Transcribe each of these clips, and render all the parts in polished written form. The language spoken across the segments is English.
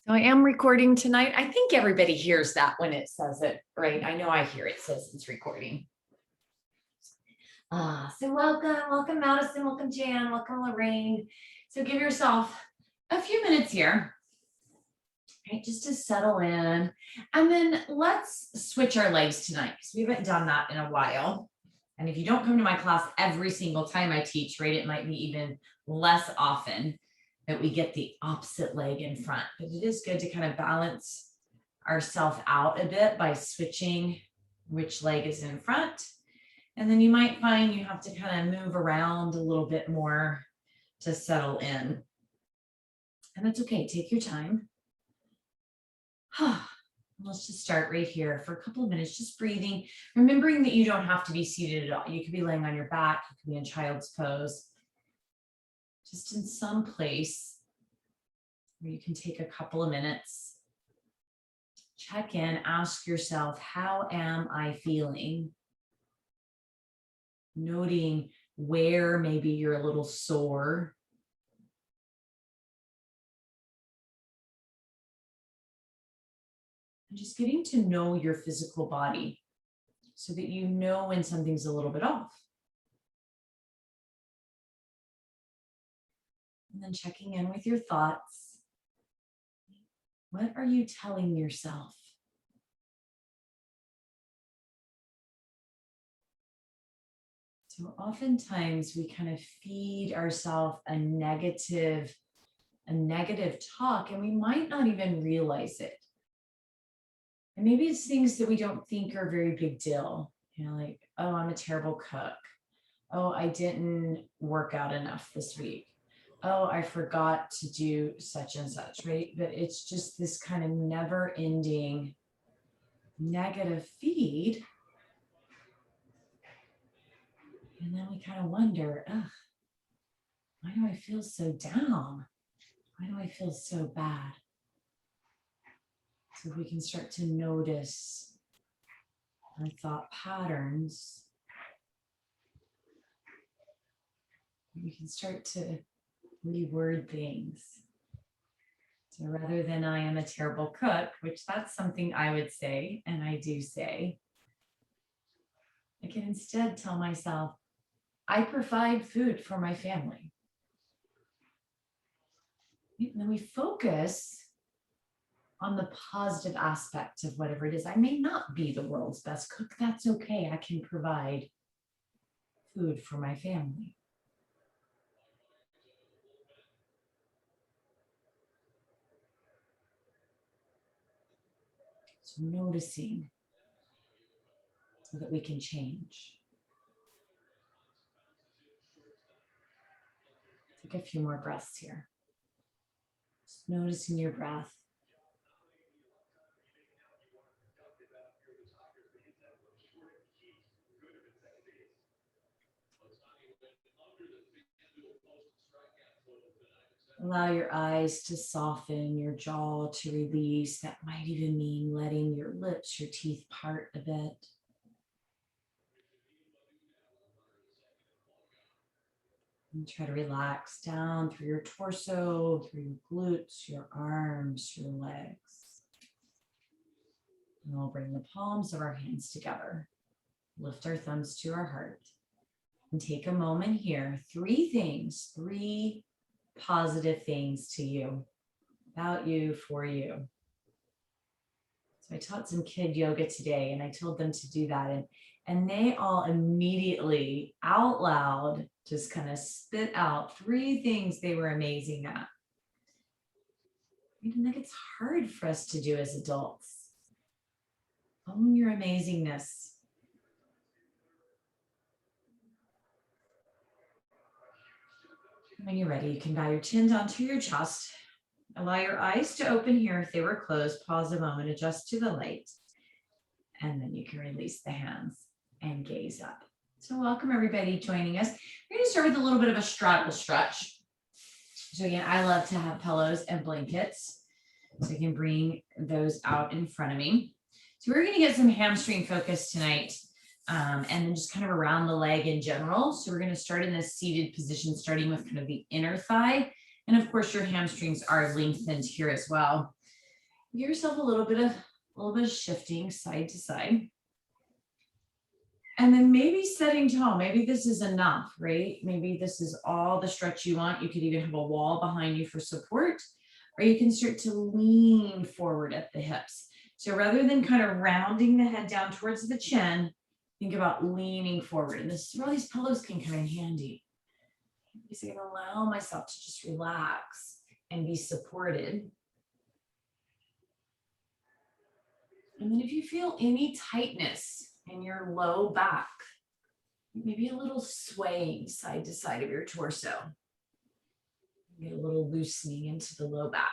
So I am recording tonight. I think everybody hears that when it says it, right? I know I hear it says it's recording. So welcome Madison, welcome Jan, welcome Lorraine. So give yourself a few minutes here, right, just to settle in. And then let's switch our legs tonight because we haven't done that in a while. And if you don't come to my class every single time I teach, right, it might be even less often that we get the opposite leg in front, but it is good to kind of balance ourselves out a bit by switching which leg is in front. And then you might find you have to kind of move around a little bit more to settle in. And that's okay, take your time. Let's just start right here for a couple of minutes, just breathing, remembering that you don't have to be seated at all. You could be laying on your back, you could be in child's pose. Just in some place where you can take a couple of minutes, check in, ask yourself, how am I feeling? Noting where maybe you're a little sore. And just getting to know your physical body so that you know when something's a little bit off. And then checking in with your thoughts. What are you telling yourself? So oftentimes we kind of feed ourselves a negative talk, and we might not even realize it. And maybe it's things that we don't think are a very big deal. You know, like, oh, I'm a terrible cook. Oh, I didn't work out enough this week. Oh, I forgot to do such and such, right? But it's just this kind of never ending negative feed. And then we kind of wonder, why do I feel so down? Why do I feel so bad? So we can start to notice our thought patterns. We can start to reword things. So rather than I am a terrible cook, which that's something I would say, and I do say, I can instead tell myself, I provide food for my family. And then we focus on the positive aspect of whatever it is. I may not be the world's best cook. That's okay. I can provide food for my family. So noticing so that we can change. Take a few more breaths here. Just noticing your breath. Allow your eyes to soften, your jaw to release. That might even mean letting your lips, your teeth part a bit. And try to relax down through your torso, through your glutes, your arms, your legs. And we'll bring the palms of our hands together. Lift our thumbs to our heart. And take a moment here. 3 things, 3 positive things to you, about you, for you. So I taught some kid yoga today, and I told them to do that. And they all immediately out loud just kind of spit out 3 things they were amazing at. I think it's hard for us to do as adults. Own your amazingness. When you're ready, you can bow your chin down to your chest. Allow your eyes to open here. If they were closed, pause a moment, adjust to the light. And then you can release the hands and gaze up. So welcome everybody joining us. We're going to start with a little bit of a straddle stretch. So again, I love to have pillows and blankets. So you can bring those out in front of me. So we're going to get some hamstring focus tonight. And then just kind of around the leg in general. So we're going to start in this seated position, starting with kind of the inner thigh. And of course, your hamstrings are lengthened here as well. Give yourself a little bit of shifting side to side. And then maybe setting tall. Maybe this is enough, right? Maybe this is all the stretch you want. You could even have a wall behind you for support, or you can start to lean forward at the hips. So rather than kind of rounding the head down towards the chin, think about leaning forward. And this is where these pillows can come in handy. Because I can allow myself to just relax and be supported. And then if you feel any tightness in your low back, maybe a little swaying side to side of your torso. Get a little loosening into the low back.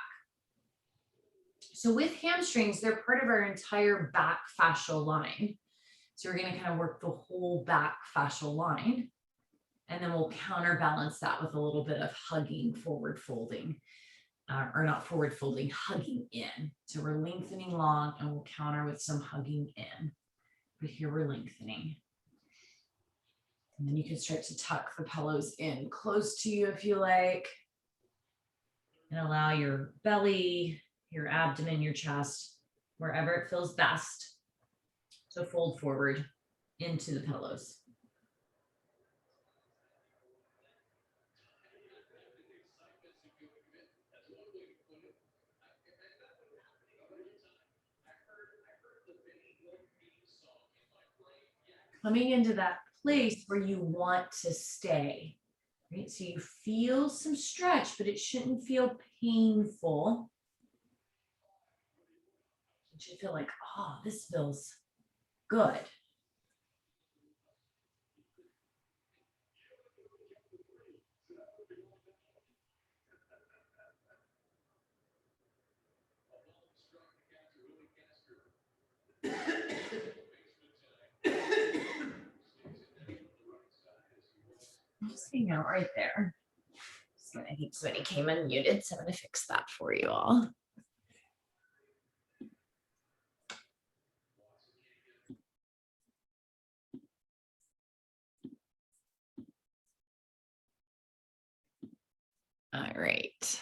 So with hamstrings, they're part of our entire back fascial line. So we're going to kind of work the whole back fascial line. And then we'll counterbalance that with a little bit of hugging, forward folding. Or not forward folding, hugging in. So we're lengthening long and we'll counter with some hugging in. But here we're lengthening. And then you can start to tuck the pillows in close to you if you like. And allow your belly, your abdomen, your chest, wherever it feels best, to fold forward into the pillows. Coming into that place where you want to stay, right? So you feel some stretch, but it shouldn't feel painful. You should feel like, oh, this feels good. Just hang out right there. I think somebody came unmuted, so I'm going to fix that for you all. All right.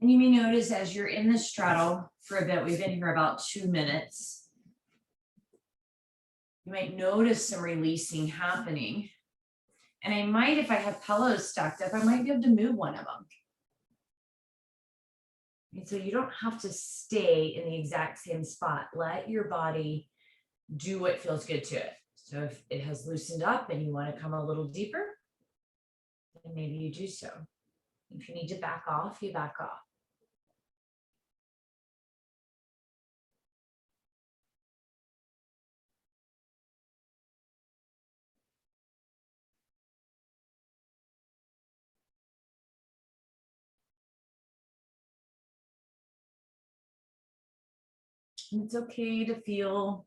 And you may notice as you're in the straddle for a bit, we've been here about 2 minutes. You might notice some releasing happening. And I might, if I have pillows stacked up, I might be able to move one of them. And so you don't have to stay in the exact same spot. Let your body do what feels good to it. So if it has loosened up and you want to come a little deeper, then maybe you do so. If you need to back off, you back off. And it's okay to feel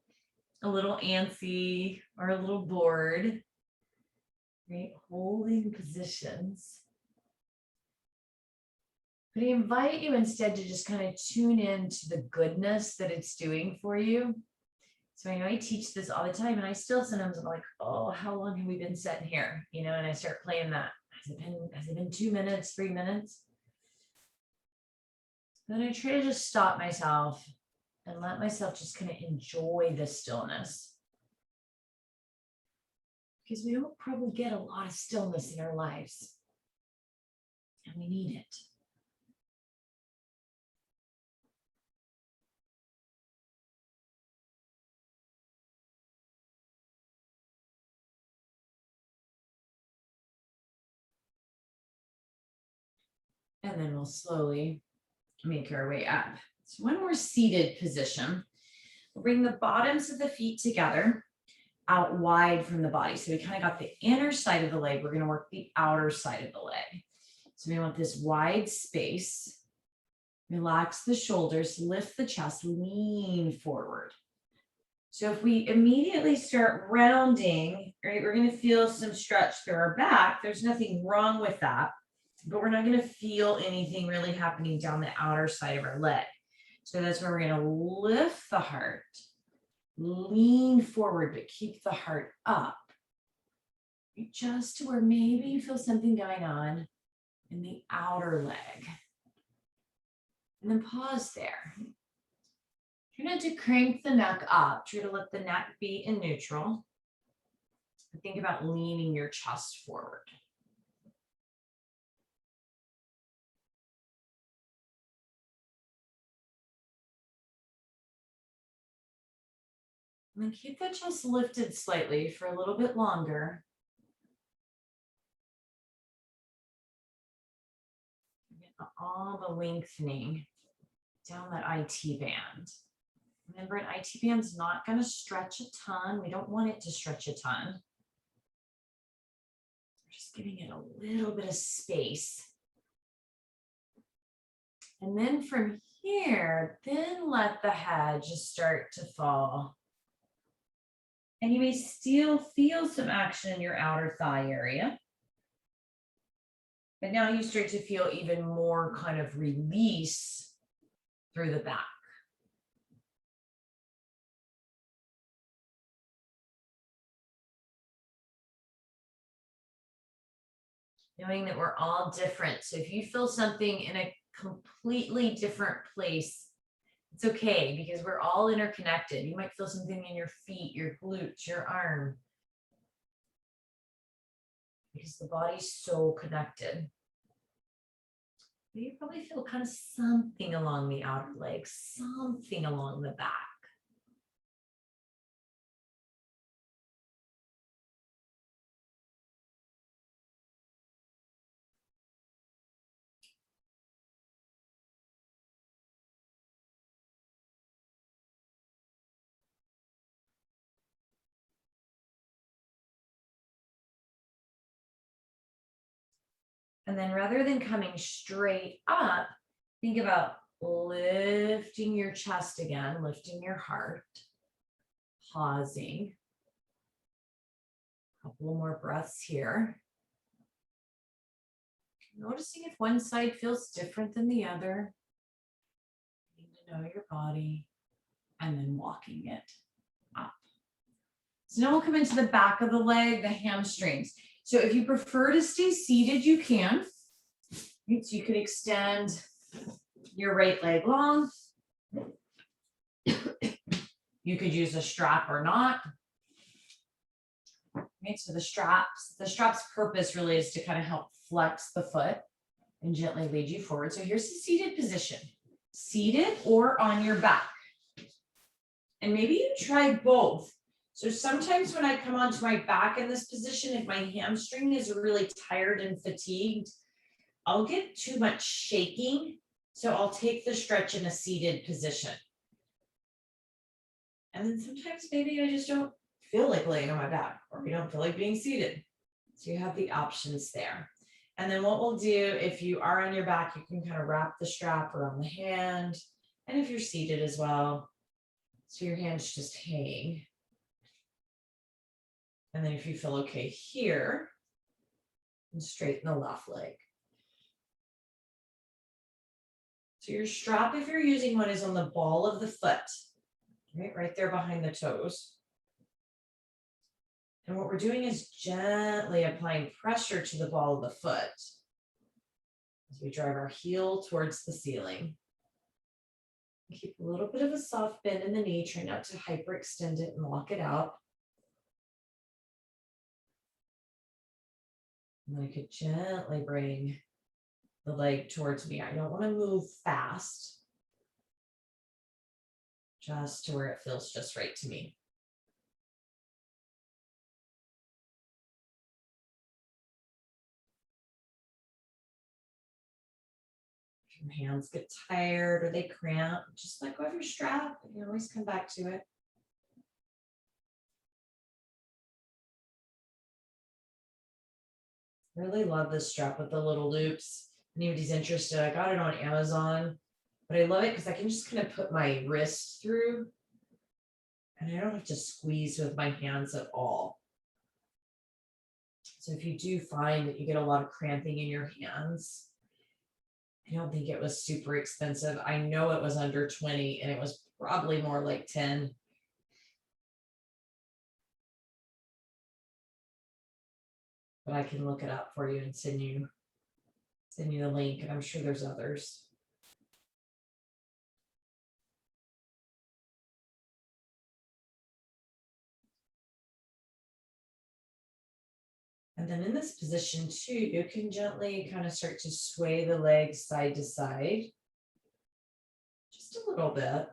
a little antsy or a little bored, right? Holding positions. But I invite you instead to just kind of tune in to the goodness that it's doing for you. So I know I teach this all the time, and I still sometimes I'm like, oh, how long have we been sitting here? You know, and I start playing that. Has it been 2 minutes, 3 minutes? Then I try to just stop myself and let myself just kind of enjoy the stillness. Because we don't probably get a lot of stillness in our lives. And we need it. And then we'll slowly make our way up. So one more seated position. We'll bring the bottoms of the feet together, out wide from the body. So we kind of got the inner side of the leg. We're going to work the outer side of the leg. So we want this wide space. Relax the shoulders, lift the chest, lean forward. So if we immediately start rounding, right, we're going to feel some stretch through our back. There's nothing wrong with that, but we're not going to feel anything really happening down the outer side of our leg. So that's where we're going to lift the heart, lean forward, but keep the heart up. Just to where maybe you feel something going on in the outer leg. And then pause there. Try not to crank the neck up. Try to let the neck be in neutral. Think about leaning your chest forward. And then keep the chest lifted slightly for a little bit longer. Get all the lengthening down that IT band. Remember, an IT band's not going to stretch a ton. We don't want it to stretch a ton. We're just giving it a little bit of space. And then from here, then let the head just start to fall. And you may still feel some action in your outer thigh area. But now you start to feel even more kind of release through the back. Knowing that we're all different. So if you feel something in a completely different place, it's okay, because we're all interconnected. You might feel something in your feet, your glutes, your arm, because the body's so connected. You probably feel kind of something along the outer legs, something along the back. And then rather than coming straight up, think about lifting your chest again, lifting your heart, pausing. A couple more breaths here. Noticing if one side feels different than the other. You need to know your body, and then walking it up. So now we'll come into the back of the leg, the hamstrings. So if you prefer to stay seated, you can. So you could extend your right leg long. You could use a strap or not. Right, so the strap's purpose really is to kind of help flex the foot and gently lead you forward. So here's the seated position, seated or on your back. And maybe you try both. So sometimes when I come onto my back in this position, if my hamstring is really tired and fatigued, I'll get too much shaking. So I'll take the stretch in a seated position. And then sometimes maybe I just don't feel like laying on my back, or we don't feel like being seated. So you have the options there. And then what we'll do, if you are on your back, you can kind of wrap the strap around the hand. And if you're seated as well, so your hands just hang. And then if you feel okay here, and straighten the left leg. So your strap, if you're using one, is on the ball of the foot, right there behind the toes. And what we're doing is gently applying pressure to the ball of the foot as we drive our heel towards the ceiling. Keep a little bit of a soft bend in the knee. Try not to hyperextend it and lock it out. And then I could gently bring the leg towards me. I don't want to move fast, just to where it feels just right to me. If your hands get tired or they cramp, just let go of your strap. You can always come back to it. I really love this strap with the little loops. If anybody's interested, I got it on Amazon, but I love it because I can just kind of put my wrist through and I don't have to squeeze with my hands at all. So if you do find that you get a lot of cramping in your hands, I don't think it was super expensive. I know it was under 20 and it was probably more like 10. But I can look it up for you and send you Send you the link, and I'm sure there's others. And then in this position too, you can gently kind of start to sway the legs side to side, just a little bit.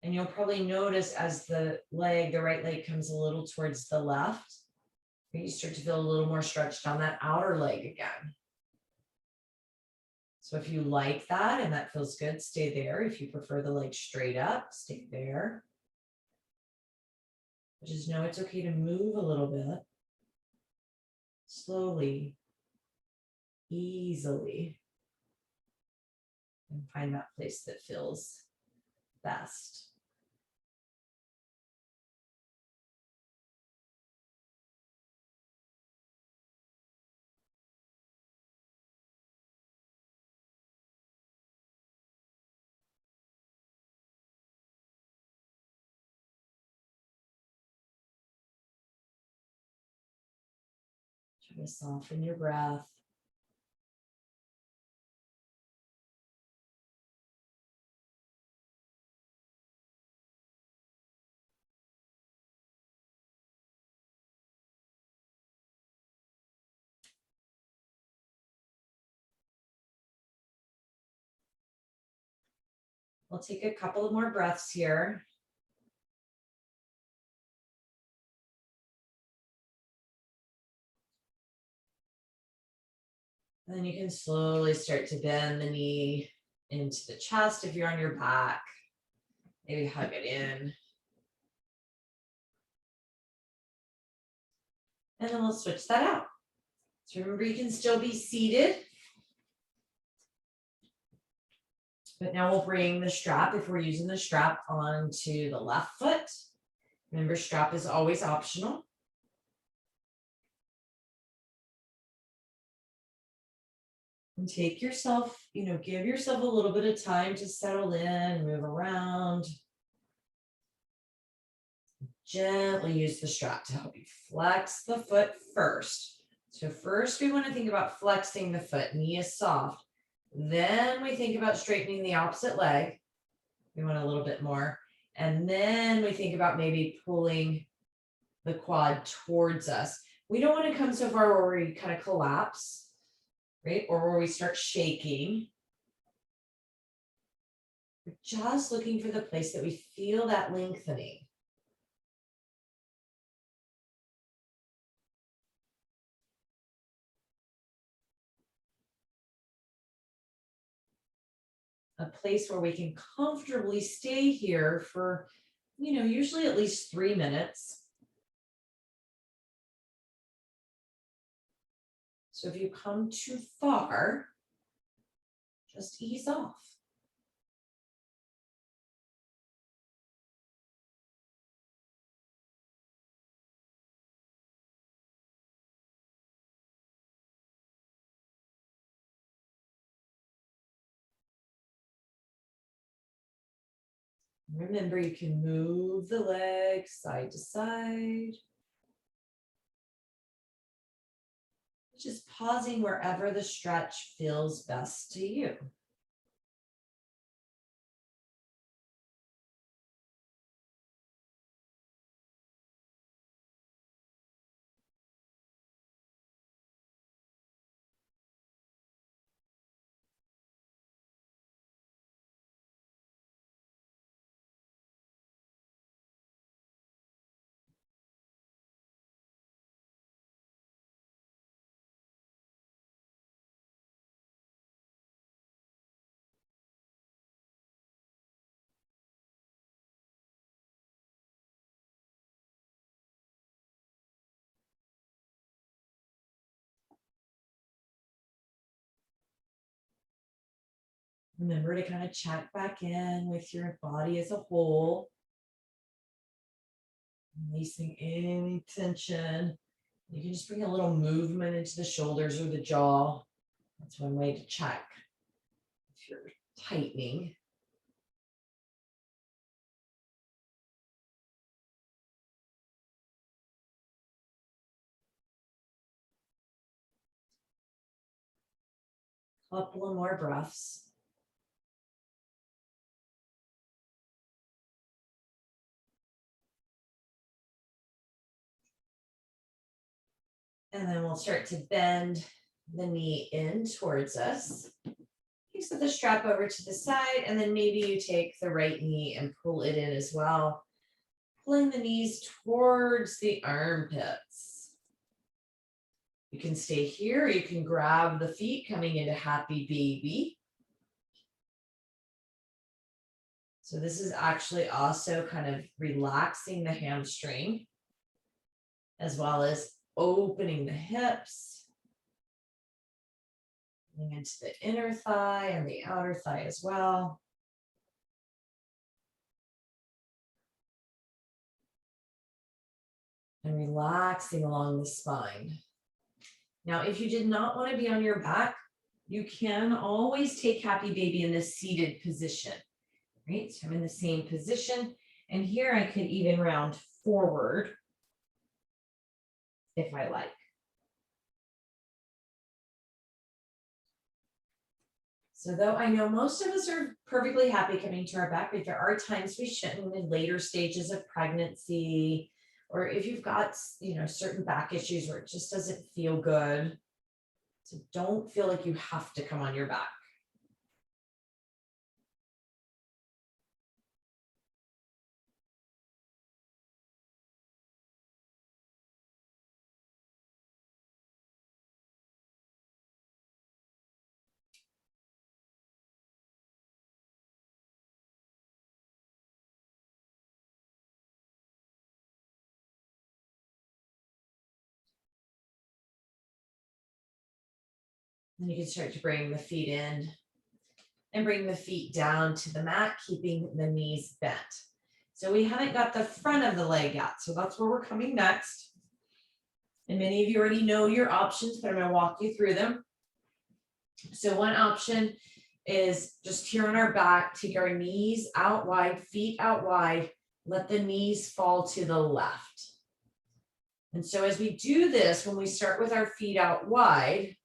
And you'll probably notice as the right leg comes a little towards the left, you start to feel a little more stretched on that outer leg again. So if you like that and that feels good, stay there. If you prefer the leg straight up, stay there. But just know it's okay to move a little bit. Slowly, easily, and find that place that feels best. Try to soften your breath. We'll take a couple of more breaths here. And then you can slowly start to bend the knee into the chest if you're on your back. Maybe hug it in. And then we'll switch that out. So remember, you can still be seated. But now we'll bring the strap, if we're using the strap, onto the left foot. Remember, strap is always optional. And take yourself, give yourself a little bit of time to settle in, move around. Gently use the strap to help you flex the foot first. So first we want to think about flexing the foot, knee is soft. Then we think about straightening the opposite leg. We want a little bit more. And then we think about maybe pulling the quad towards us. We don't want to come so far where we kind of collapse, right? Or where we start shaking. We're just looking for the place that we feel that lengthening. A place where we can comfortably stay here for, usually at least 3 minutes. So if you come too far, just ease off. Remember, you can move the legs side to side. Just pausing wherever the stretch feels best to you. Remember to kind of check back in with your body as a whole. Releasing any tension. You can just bring a little movement into the shoulders or the jaw. That's one way to check if you're tightening. Couple more breaths. And then we'll start to bend the knee in towards us. You set the strap over to the side, and then maybe you take the right knee and pull it in as well, pulling the knees towards the armpits. You can stay here, or you can grab the feet coming into happy baby. So this is actually also kind of relaxing the hamstring, as well as opening the hips, into the inner thigh and the outer thigh as well. And relaxing along the spine. Now, if you did not want to be on your back, you can always take happy baby in this seated position, right? So I'm in the same position, and here I could even round forward if I like. So though I know most of us are perfectly happy coming to our back, but there are times we shouldn't in later stages of pregnancy, or if you've got, certain back issues where it just doesn't feel good. So don't feel like you have to come on your back. And you can start to bring the feet in and bring the feet down to the mat, keeping the knees bent. So we haven't got the front of the leg yet. So that's where we're coming next. And many of you already know your options, but I'm going to walk you through them. So one option is just here on our back, take our knees out wide, feet out wide, let the knees fall to the left. And so as we do this, when we start with our feet out wide,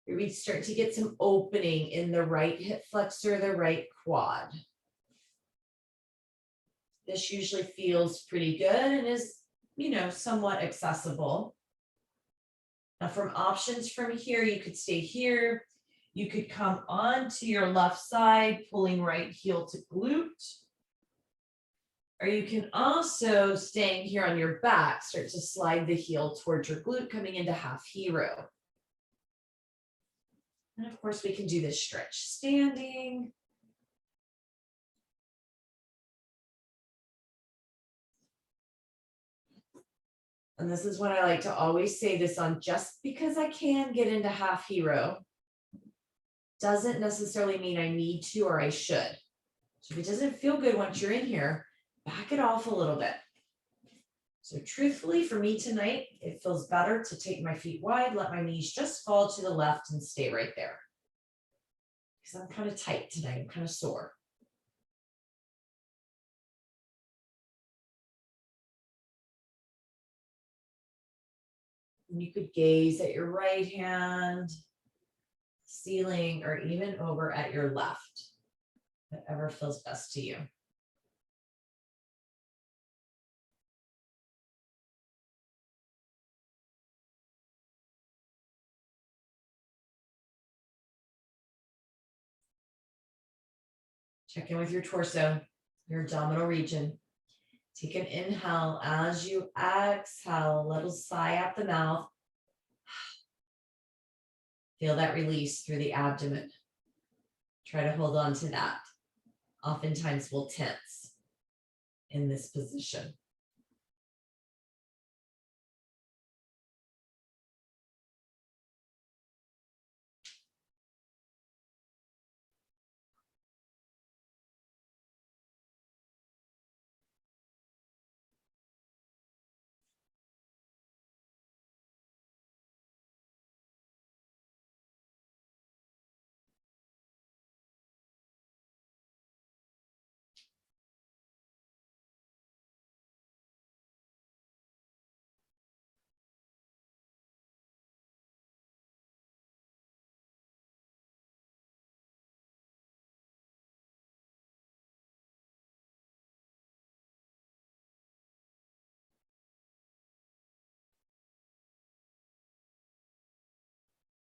we start to get some opening in the right hip flexor, the right quad. This usually feels pretty good and is, somewhat accessible. Now from options from here, you could stay here. You could come onto your left side, pulling right heel to glute. Or you can also, staying here on your back, start to slide the heel towards your glute, coming into half hero. And of course, we can do this stretch standing. And this is what I like to always say this on: just because I can get into half hero doesn't necessarily mean I need to or I should. So if it doesn't feel good once you're in here, back it off a little bit. So truthfully, for me tonight, it feels better to take my feet wide, let my knees just fall to the left and stay right there. Because I'm kind of tight tonight, I'm kind of sore. And you could gaze at your right hand, ceiling, or even over at your left, whatever feels best to you. Check in with your torso, your abdominal region. Take an inhale. As you exhale, a little sigh out the mouth. Feel that release through the abdomen. Try to hold on to that. Oftentimes we'll tense in this position.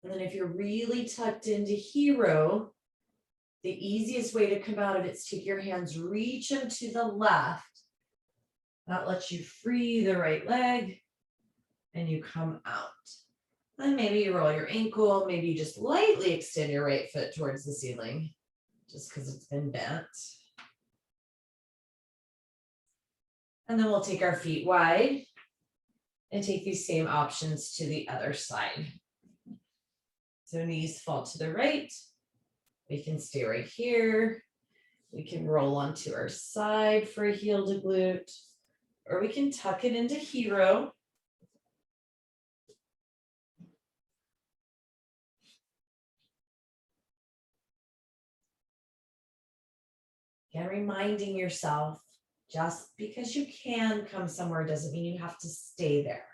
And then if you're really tucked into hero, the easiest way to come out of it is take your hands, reach them to the left. That lets you free the right leg and you come out. Then maybe you roll your ankle, maybe you just lightly extend your right foot towards the ceiling just because it's been bent. And then we'll take our feet wide and take these same options to the other side. So knees fall to the right. We can stay right here. We can roll onto our side for a heel to glute, or we can tuck it into hero. Again, reminding yourself, just because you can come somewhere doesn't mean you have to stay there.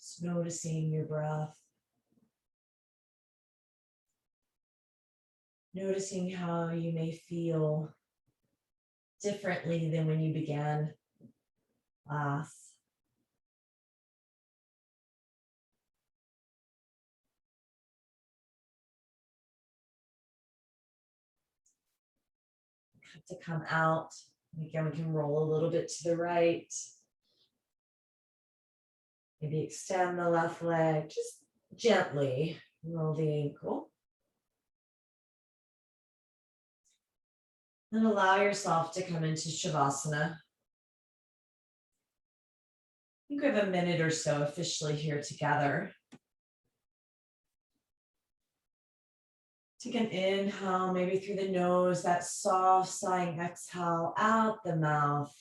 Just noticing your breath. Noticing how you may feel differently than when you began last. To come out. Again, we can roll a little bit to the right. Maybe extend the left leg, just gently roll the ankle. And allow yourself to come into Shavasana. I think we have a minute or so officially here together. Take an inhale, maybe through the nose, that soft sighing exhale out the mouth.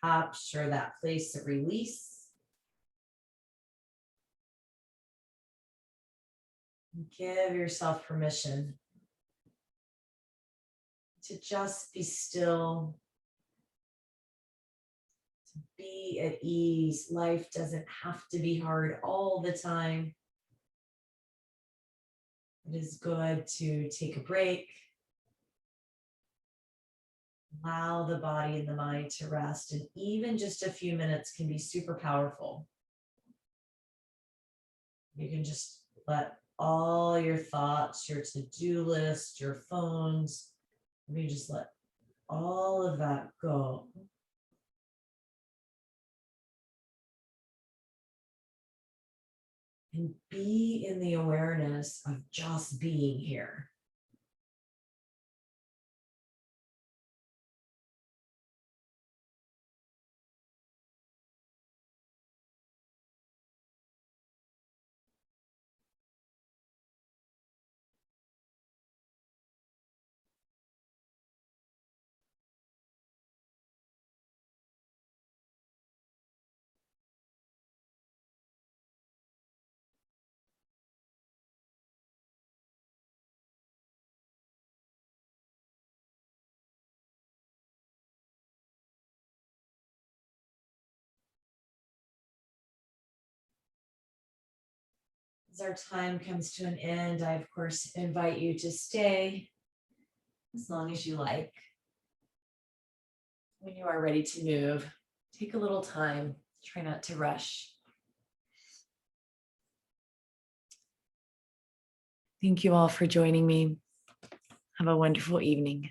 Capture that place of release. Give yourself permission to just be still, to be at ease. Life doesn't have to be hard all the time. It is good to take a break, allow the body and the mind to rest, and even just a few minutes can be super powerful. You can just let all your thoughts, your to-do list, your phones, you just let all of that go. And be in the awareness of just being here. As our time comes to an end, I, of course, invite you to stay as long as you like. When you are ready to move, take a little time. Try not to rush. Thank you all for joining me. Have a wonderful evening.